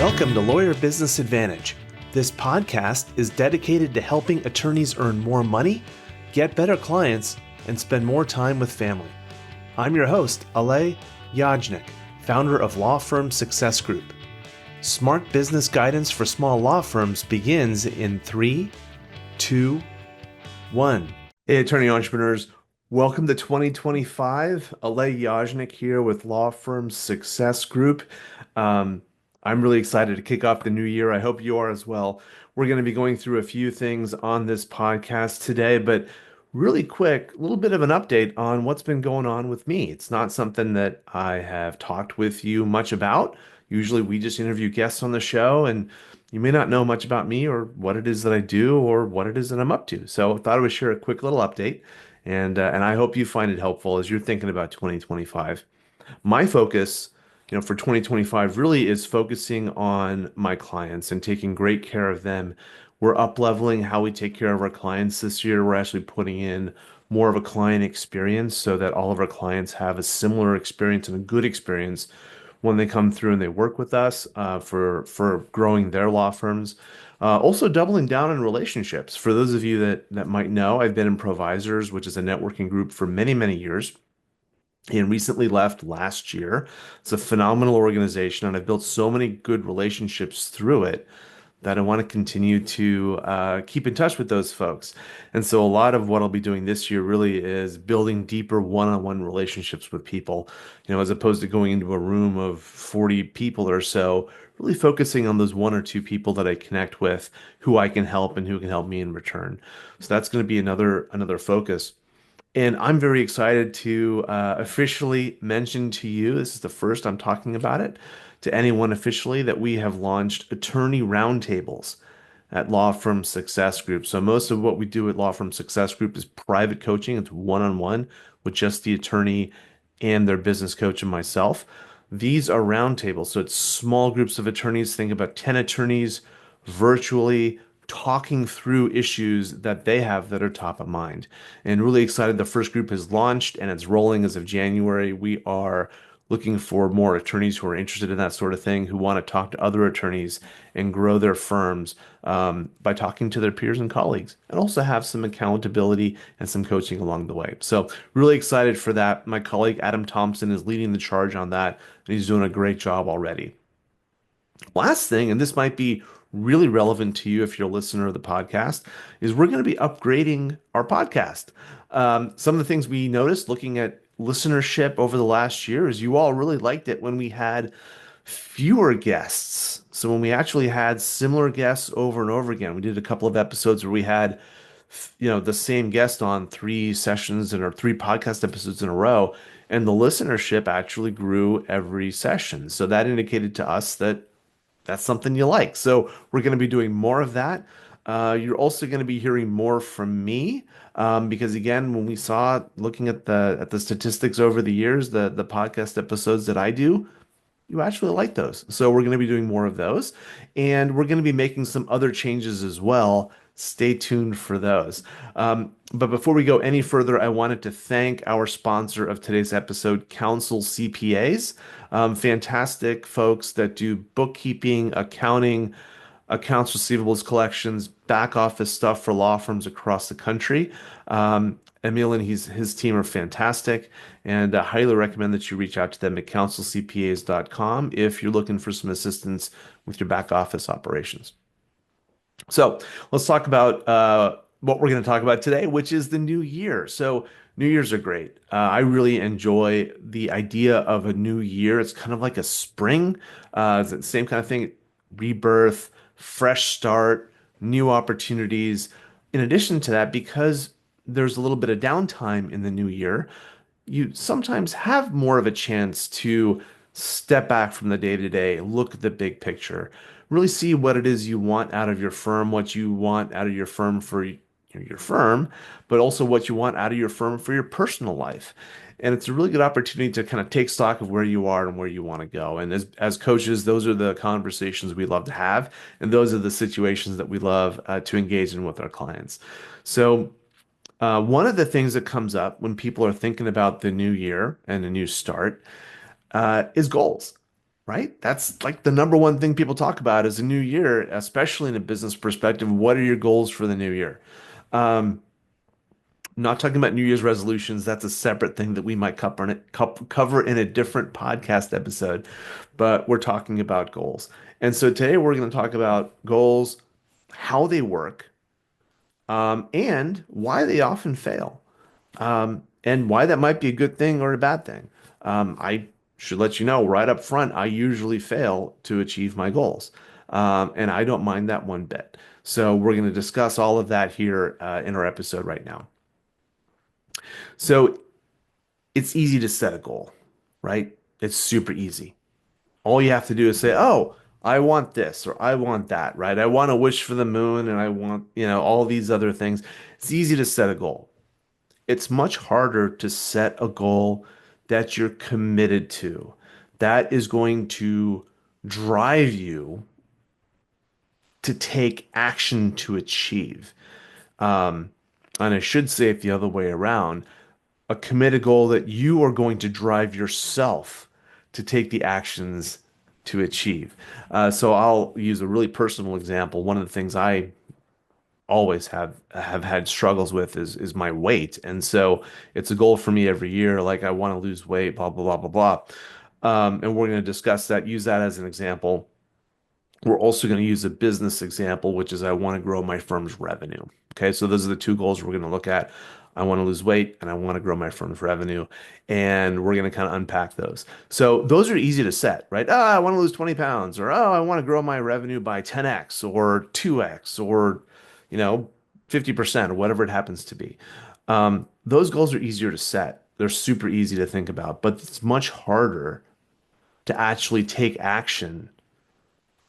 Welcome to Lawyer Business Advantage. This podcast is dedicated to helping attorneys earn more money, get better clients, and spend more time with family. I'm your host, Alay Yajnik, founder of law firm Success Group. Smart business guidance for small law firms begins in 3, 2, 1. Hey, attorney entrepreneurs. Welcome to 2025. Alay Yajnik here with law firm Success Group. I'm really excited to kick off the new year. I hope you are as well. We're going to be going through a few things on this podcast today, but really quick, a little bit of an update on what's been going on with me. It's not something that I have talked with you much about. Usually we just interview guests on the show, and you may not know much about me or what it is that I do or what it is that I'm up to. So I thought I would share a quick little update, and I hope you find it helpful as you're thinking about 2025. My focus, for 2025 really is focusing on my clients and taking great care of them. We're up-leveling how we take care of our clients this year. We're actually putting in more of a client experience so that all of our clients have a similar experience and a good experience when they come through and they work with us for growing their law firms. Also doubling down on relationships. For those of you that might know, I've been in Provisors, which is a networking group for many, many years, and recently left last year. It's a phenomenal organization, and I've built so many good relationships through it that I want to continue to keep in touch with those folks. And so a lot of what I'll be doing this year really is building deeper one-on-one relationships with people, as opposed to going into a room of 40 people or so, really focusing on those one or two people that I connect with, who I can help and who can help me in return. So that's going to be another focus. And I'm very excited to officially mention to you, this is the first I'm talking about it, to anyone officially, that we have launched attorney roundtables at Law Firm Success Group. So most of what we do at Law Firm Success Group is private coaching. It's one-on-one with just the attorney and their business coach and myself. These are roundtables. So it's small groups of attorneys. Think about 10 attorneys virtually talking through issues that they have that are top of mind. And really excited. The first group has launched and it's rolling as of January. We are looking for more attorneys who are interested in that sort of thing, who want to talk to other attorneys and grow their firms by talking to their peers and colleagues, and also have some accountability and some coaching along the way. So really excited for that. My colleague Adam Thompson is leading the charge on that, and he's doing a great job already. Last thing, and this might be really relevant to you if you're a listener of the podcast, is we're going to be upgrading our podcast. Some of the things we noticed looking at listenership over the last year is you all really liked it when we had fewer guests. So when we actually had similar guests over and over again, we did a couple of episodes where we had, the same guest on 3 sessions or 3 podcast episodes in a row, and the listenership actually grew every session. So that indicated to us that that's something you like. So we're going to be doing more of that. You're also going to be hearing more from me because, again, when we saw looking at the statistics over the years, the podcast episodes that I do, you actually like those. So we're going to be doing more of those, and we're going to be making some other changes as well. Stay tuned for those. But before we go any further, I wanted to thank our sponsor of today's episode, Counsel CPAs. Fantastic folks that do bookkeeping, accounting, accounts receivables collections, back office stuff for law firms across the country. Emil and his team are fantastic, and I highly recommend that you reach out to them at counselcpas.com if you're looking for some assistance with your back office operations. So let's talk about what we're going to talk about today, which is the new year. So New Year's are great. I really enjoy the idea of a new year. It's kind of like a spring. It's the same kind of thing, rebirth, fresh start, new opportunities. In addition to that, because there's a little bit of downtime in the new year, you sometimes have more of a chance to step back from the day to day, look at the big picture, really see what it is you want out of your firm, what you want out of your firm for your firm, but also what you want out of your firm for your personal life. And it's a really good opportunity to kind of take stock of where you are and where you want to go. And as coaches, those are the conversations we love to have, and those are the situations that we love to engage in with our clients. So one of the things that comes up when people are thinking about the new year and a new start is goals, right? That's like the number one thing people talk about is a new year, especially in a business perspective. What are your goals for the new year? Um, Not talking about New Year's resolutions. That's a separate thing that we might cover in a different podcast episode. But we're talking about goals. And so today we're going to talk about goals, how they work, and why they often fail, and why that might be a good thing or a bad thing. I should let you know right up front, I usually fail to achieve my goals. And I don't mind that one bit. So we're going to discuss all of that here in our episode right now. So it's easy to set a goal, right? It's super easy. All you have to do is say, "Oh, I want this or I want that," right? I want to wish for the moon and I want, all these other things. It's easy to set a goal. It's much harder to set a goal that you're committed to, that is going to drive you to take action to achieve. Um, and I should say it the other way around, a committed goal that you are going to drive yourself to take the actions to achieve. So I'll use a really personal example. One of the things I always have had struggles with is my weight. And so it's a goal for me every year. Like I want to lose weight, blah, blah, blah, blah, blah. And we're going to discuss that, use that as an example. We're also going to use a business example, which is I want to grow my firm's revenue. Okay, so those are the two goals we're going to look at. I want to lose weight and I want to grow my firm's revenue. And we're going to kind of unpack those. So those are easy to set, right? Oh, I want to lose 20 pounds, or oh, I want to grow my revenue by 10x or 2x or, you know, 50% or whatever it happens to be. Those goals are easier to set. They're super easy to think about, but it's much harder to actually take action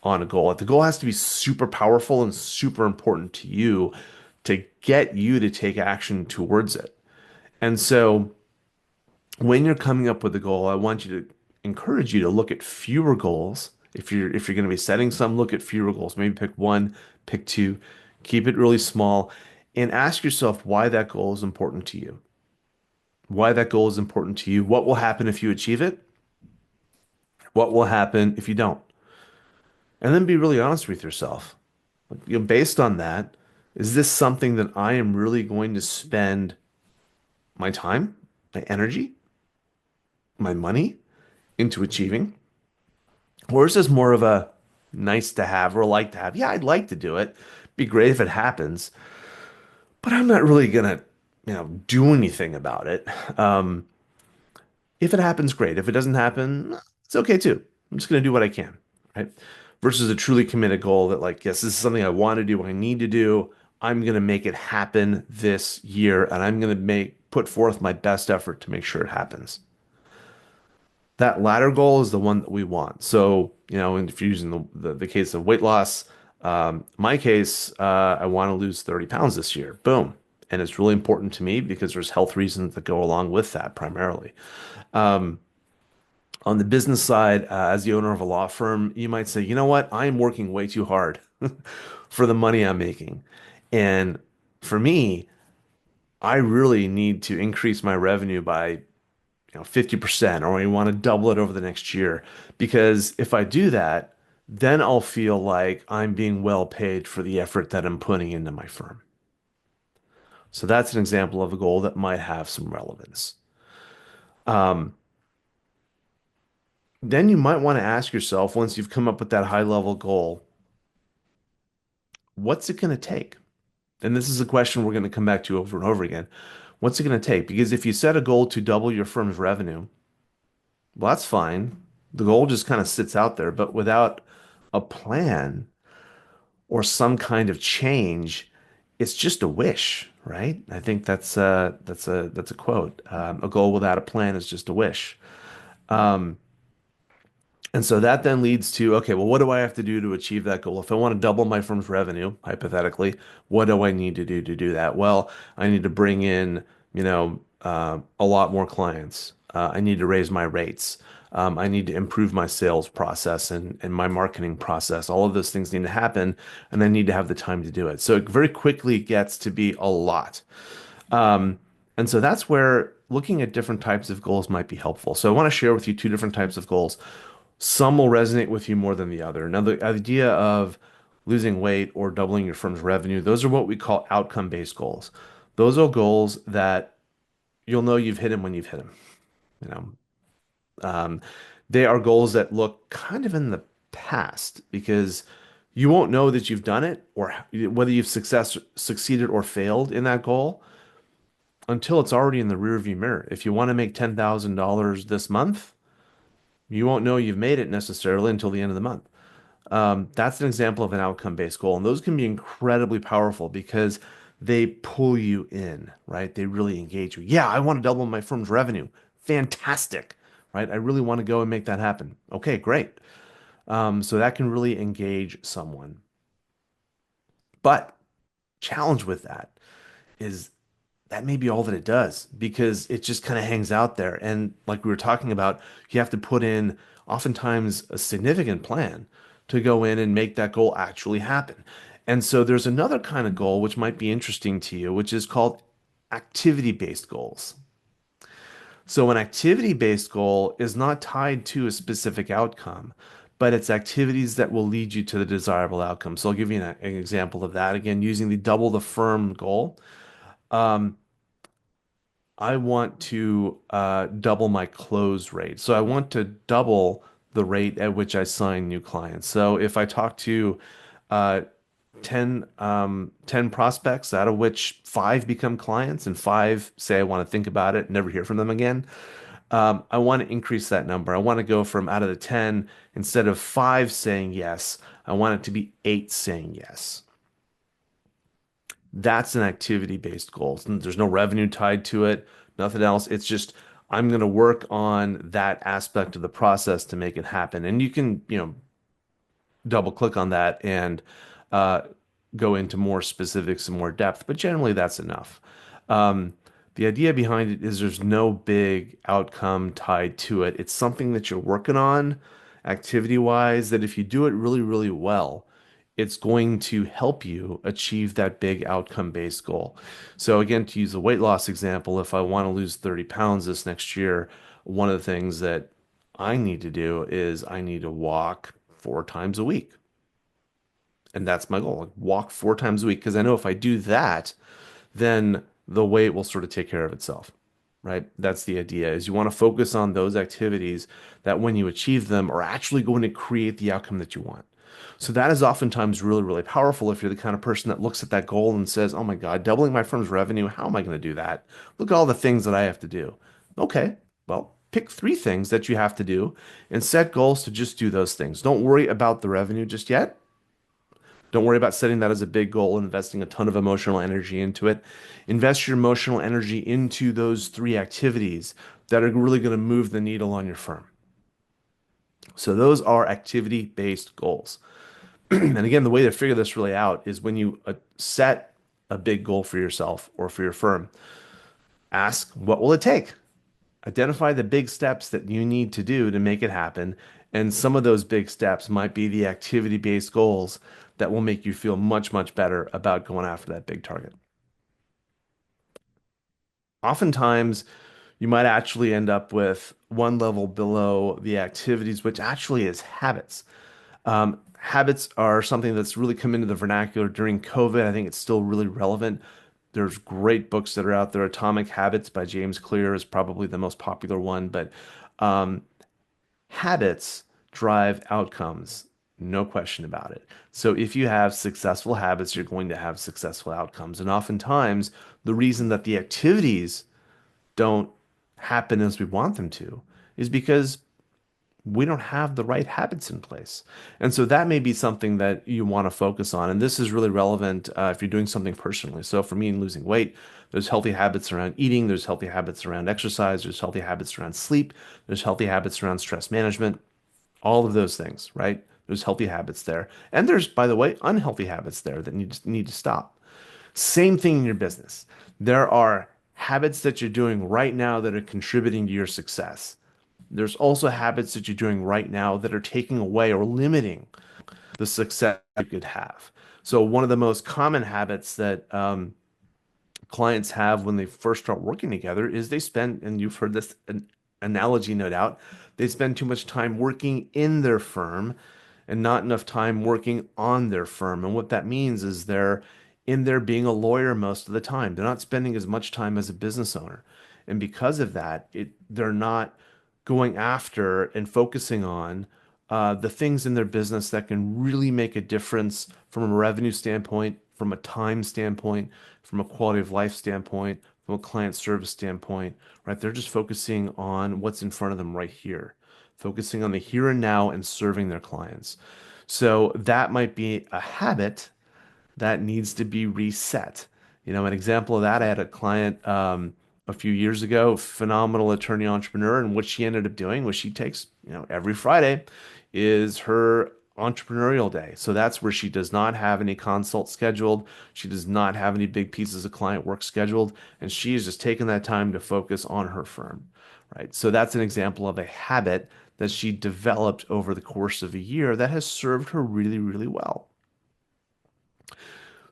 on a goal. Like the goal has to be super powerful and super important to you to get you to take action towards it. And so when you're coming up with a goal, I want you to encourage you to look at fewer goals. If you're going to be setting some, look at fewer goals. Maybe pick one, pick two, keep it really small, and ask yourself why that goal is important to you. Why that goal is important to you. What will happen if you achieve it? What will happen if you don't? And then be really honest with yourself. Based on that, is this something that I am really going to spend my time, my energy, my money into achieving? Or is this more of a nice to have or like to have? Yeah, I'd like to do it. Be great if it happens, but I'm not really gonna, do anything about it. Um, if it happens, great. If it doesn't happen, it's okay too. I'm just gonna do what I can, right? Versus a truly committed goal that, like, yes, this is something I want to do, I need to do. I'm gonna make it happen this year, and I'm gonna make put forth my best effort to make sure it happens. That latter goal is the one that we want. So, and if you're using the case of weight loss, my case, I want to lose 30 pounds this year. Boom. And it's really important to me because there's health reasons that go along with that primarily. Um, on the business side, as the owner of a law firm, you might say, you know what? I'm working way too hard for the money I'm making. And for me, I really need to increase my revenue by 50%, or we want to double it over the next year. Because if I do that, then I'll feel like I'm being well paid for the effort that I'm putting into my firm. So that's an example of a goal that might have some relevance. Um, then you might want to ask yourself, once you've come up with that high level goal, what's it going to take? And this is a question we're going to come back to over and over again. What's it going to take? Because if you set a goal to double your firm's revenue, well, that's fine. The goal just kind of sits out there, but without a plan or some kind of change, it's just a wish, right? I think that's a quote. A goal without a plan is just a wish. Um, and so that then leads to, okay, well, what do I have to do to achieve that goal? If I want to double my firm's revenue, hypothetically, what do I need to do that? Well, I need to bring in, a lot more clients. I need to raise my rates. I need to improve my sales process and my marketing process. All of those things need to happen, and I need to have the time to do it. So it very quickly gets to be a lot. And so that's where looking at different types of goals might be helpful. So I want to share with you two different types of goals. Some will resonate with you more than the other. Now, the idea of losing weight or doubling your firm's revenue, those are what we call outcome-based goals. Those are goals that you'll know you've hit them when you've hit them. You know, um, they are goals that look kind of in the past because you won't know that you've done it or whether you've succeeded or failed in that goal until it's already in the rearview mirror. If you want to make $10,000 this month, you won't know you've made it necessarily until the end of the month. That's an example of an outcome-based goal, and those can be incredibly powerful because they pull you in, right? They really engage you. Yeah, I want to double my firm's revenue. Fantastic, right? I really want to go and make that happen. Okay, great. So that can really engage someone. But challenge with that is that may be all that it does because it just kind of hangs out there. And like we were talking about, you have to put in oftentimes a significant plan to go in and make that goal actually happen. And so there's another kind of goal which might be interesting to you, which is called activity-based goals. So an activity-based goal is not tied to a specific outcome, but it's activities that will lead you to the desirable outcome. So I'll give you an example of that again, using the double the firm goal. Um, I want to double my close rate. So I want to double the rate at which I sign new clients. So if I talk to uh, 10 prospects, out of which five become clients and five say I want to think about it, never hear from them again, I want to increase that number. I want to go from out of the 10, instead of five saying yes, I want it to be eight saying yes. That's an activity-based goal. There's no revenue tied to it, nothing else. It's just I'm going to work on that aspect of the process to make it happen. And you can, double click on that and uh, go into more specifics and more depth, but generally that's enough. Um, the idea behind it is there's no big outcome tied to it. It's something that you're working on activity-wise that if you do it really, really well, it's going to help you achieve that big outcome-based goal. So again, to use the weight loss example, if I want to lose 30 pounds this next year, one of the things that I need to do is I need to walk 4 times a week. And that's my goal. Like walk 4 times a week. Because I know if I do that, then the weight will sort of take care of itself. Right? That's the idea is you want to focus on those activities that when you achieve them are actually going to create the outcome that you want. So that is oftentimes really, really powerful if you're the kind of person that looks at that goal and says, oh my God, doubling my firm's revenue, how am I going to do that? Look at all the things that I have to do. Okay, well, pick 3 things that you have to do and set goals to just do those things. Don't worry about the revenue just yet. Don't worry about setting that as a big goal, investing a ton of emotional energy into it. Invest your emotional energy into those 3 activities that are really going to move the needle on your firm. So those are activity-based goals. And again, the way to figure this really out is when you set a big goal for yourself or for your firm, ask, what will it take? Identify the big steps that you need to do to make it happen. And some of those big steps might be the activity-based goals that will make you feel much, much better about going after that big target. Oftentimes, you might actually end up with one level below the activities, which actually is habits. Habits are something that's really come into the vernacular during COVID. I think it's still really relevant. There's great books that are out there. Atomic Habits by James Clear is probably the most popular one, but um, habits drive outcomes, no question about it. So if you have successful habits, you're going to have successful outcomes. And oftentimes, the reason that the activities don't happen as we want them to is because we don't have the right habits in place. And so that may be something that you want to focus on. And this is really relevant if you're doing something personally. So for me in losing weight, there's healthy habits around eating, there's healthy habits around exercise, there's healthy habits around sleep, there's healthy habits around stress management, all of those things, right? There's healthy habits there. And there's, by the way, unhealthy habits there that need to stop. Same thing in your business. There are habits that you're doing right now that are contributing to your success. There's also habits that you're doing right now that are taking away or limiting the success you could have. So one of the most common habits that clients have when they first start working together is they spend, and you've heard this analogy, no doubt. They spend too much time working in their firm and not enough time working on their firm. And what that means is they're in there being a lawyer most of the time. They're not spending as much time as a business owner. And because of that, they're not going after and focusing on the things in their business that can really make a difference from a revenue standpoint, from a time standpoint, from a quality of life standpoint, from a client service standpoint, right? They're just focusing on what's in front of them right here, focusing on the here and now and serving their clients. So that might be a habit that needs to be reset. An example of that, I had a client a few years ago, phenomenal attorney entrepreneur, and what she ended up doing was she takes, every Friday is her entrepreneurial day. So that's where she does not have any consults scheduled. She does not have any big pieces of client work scheduled, and she is just taking that time to focus on her firm, right? So that's an example of a habit that she developed over the course of a year that has served her really, really well.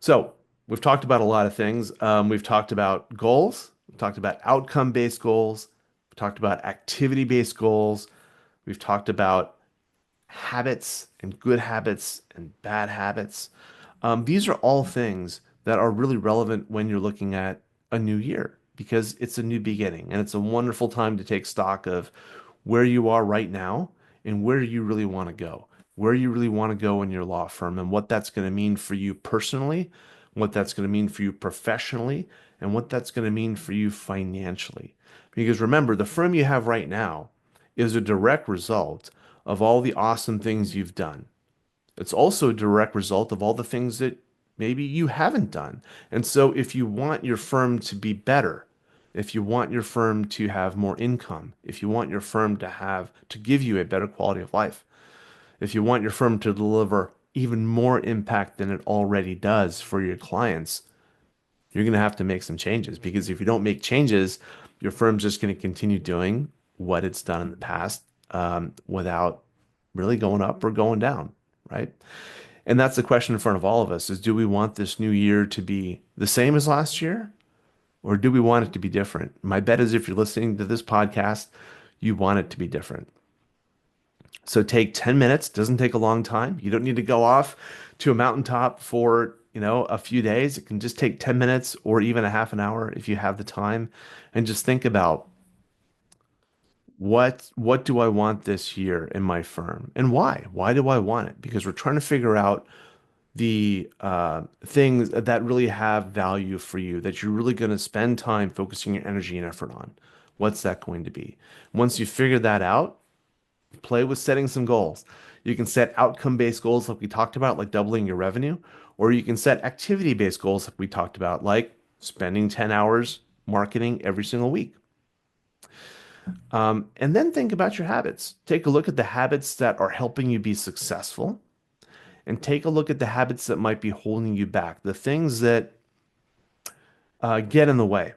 So we've talked about a lot of things. We've talked about goals. We've talked about outcome-based goals. We've talked about activity-based goals. We've talked about habits and good habits and bad habits. These are all things that are really relevant when you're looking at a new year because it's a new beginning and it's a wonderful time to take stock of where you are right now and where you really want to go, where you really want to go in your law firm and what that's going to mean for you personally, what that's going to mean for you professionally, and what that's going to mean for you financially. Because remember, the firm you have right now is a direct result of all the awesome things you've done. It's also a direct result of all the things that maybe you haven't done. And so if you want your firm to be better, if you want your firm to have more income, if you want your firm to give you a better quality of life, if you want your firm to deliver even more impact than it already does for your clients, you're going to have to make some changes, because if you don't make changes, your firm's just going to continue doing what it's done in the past without really going up or going down, right? And that's the question in front of all of us is, do we want this new year to be the same as last year? Or do we want it to be different? My bet is if you're listening to this podcast, you want it to be different. So take 10 minutes, doesn't take a long time. You don't need to go off to a mountaintop for, a few days. It can just take 10 minutes or even a half an hour if you have the time, and just think about what do I want this year in my firm and why? Why do I want it? Because we're trying to figure out the things that really have value for you, that you're really going to spend time focusing your energy and effort on. What's that going to be? Once you figure that out, play with setting some goals. You can set outcome-based goals like we talked about, like doubling your revenue, or you can set activity-based goals like we talked about, like spending 10 hours marketing every single week. And then think about your habits. Take a look at the habits that are helping you be successful, and take a look at the habits that might be holding you back, the things that get in the way.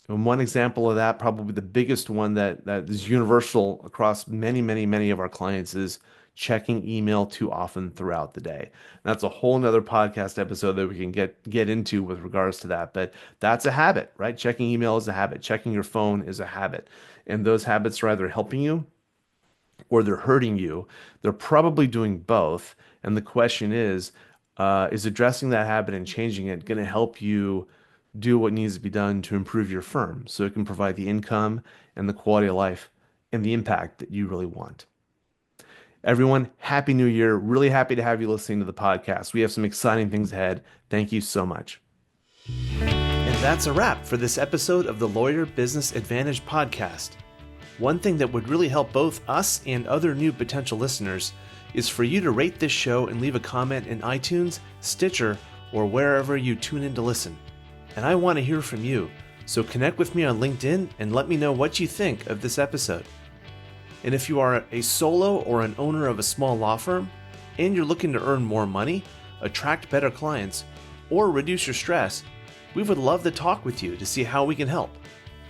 And one example of that, probably the biggest one that is universal across many, many, many of our clients, is checking email too often throughout the day. And that's a whole nother podcast episode that we can get into with regards to that. But that's a habit, right? Checking email is a habit. Checking your phone is a habit. And those habits are either helping you or they're hurting you. They're probably doing both. And the question is addressing that habit and changing it going to help you do what needs to be done to improve your firm so it can provide the income and the quality of life and the impact that you really want? Everyone, Happy New Year. Really happy to have you listening to the podcast. We have some exciting things ahead. Thank you so much. And that's a wrap for this episode of the Lawyer Business Advantage podcast. One thing that would really help both us and other new potential listeners is for you to rate this show and leave a comment in iTunes, Stitcher, or wherever you tune in to listen. And I want to hear from you, so connect with me on LinkedIn and let me know what you think of this episode. And if you are a solo or an owner of a small law firm and you're looking to earn more money, attract better clients, or reduce your stress, we would love to talk with you to see how we can help.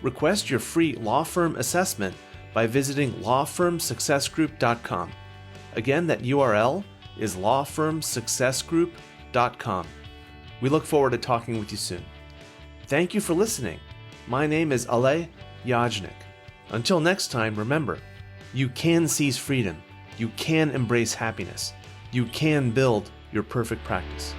Request your free law firm assessment by visiting lawfirmsuccessgroup.com. Again, that URL is lawfirmsuccessgroup.com. We look forward to talking with you soon. Thank you for listening. My name is Alay Yajnik. Until next time, remember, you can seize freedom, you can embrace happiness, you can build your perfect practice.